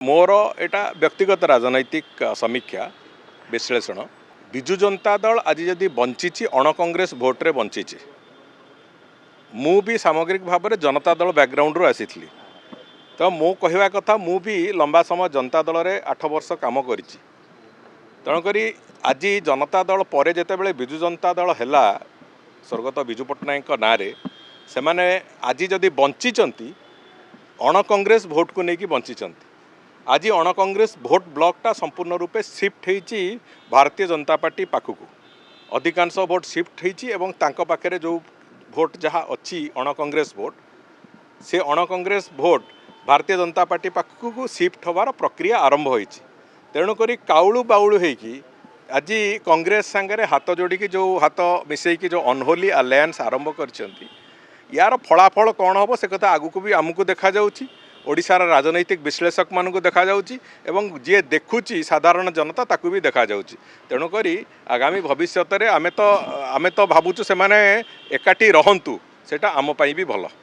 मोर एटा व्यक्तिगत राजनैतिक समीक्षा विश्लेषण विजु जनता दल आज जदि बंची अण कांग्रेस भोट्रे बंची मु भी सामग्रिक भाव में जनता दल बैकग्राउंड रू आसी तो मो कहवा कथा मु भी लंबा समय जनता दल में 8 वर्ष काम कर तेणुक आज जनता दल पर जिते विजु जनता दल है स्वर्गत विजु पट्टनायक ना से मैंने आज जदि बंची अण कांग्रेस भोट को लेकिन बंची आज अण कांग्रेस भोट ब्लॉकटा संपूर्ण रूपे शिफ्ट होती भारतीय जनता पार्टी पाखक अधिकांश भोट शिफ्ट होती पाखे जो भोट जहाँ अच्छी अण कांग्रेस भोट से अण Congress vote Bharatiya Janata party पाखक shift होवार प्रक्रिया आरंभ होती तेणुक काउलू बाउलू होगी आज कांग्रेस सांगे हाथ जोड़ी जो हाथ मिसेकी जो अनहोली अलायंस आरंभ कर यार फलाफल कौन हम से कथा आगू भी आमको देखा जाउची ओडिशार राजनैतिक विश्लेषक मान को देखा जाउची एवं जी देखुची साधारण जनता ताकू भी देखा जाउची तेणुक आगामी भविष्य में आमे तो भावुचु से माने एकाठी रहंतु सेटा आम पाई भी भल।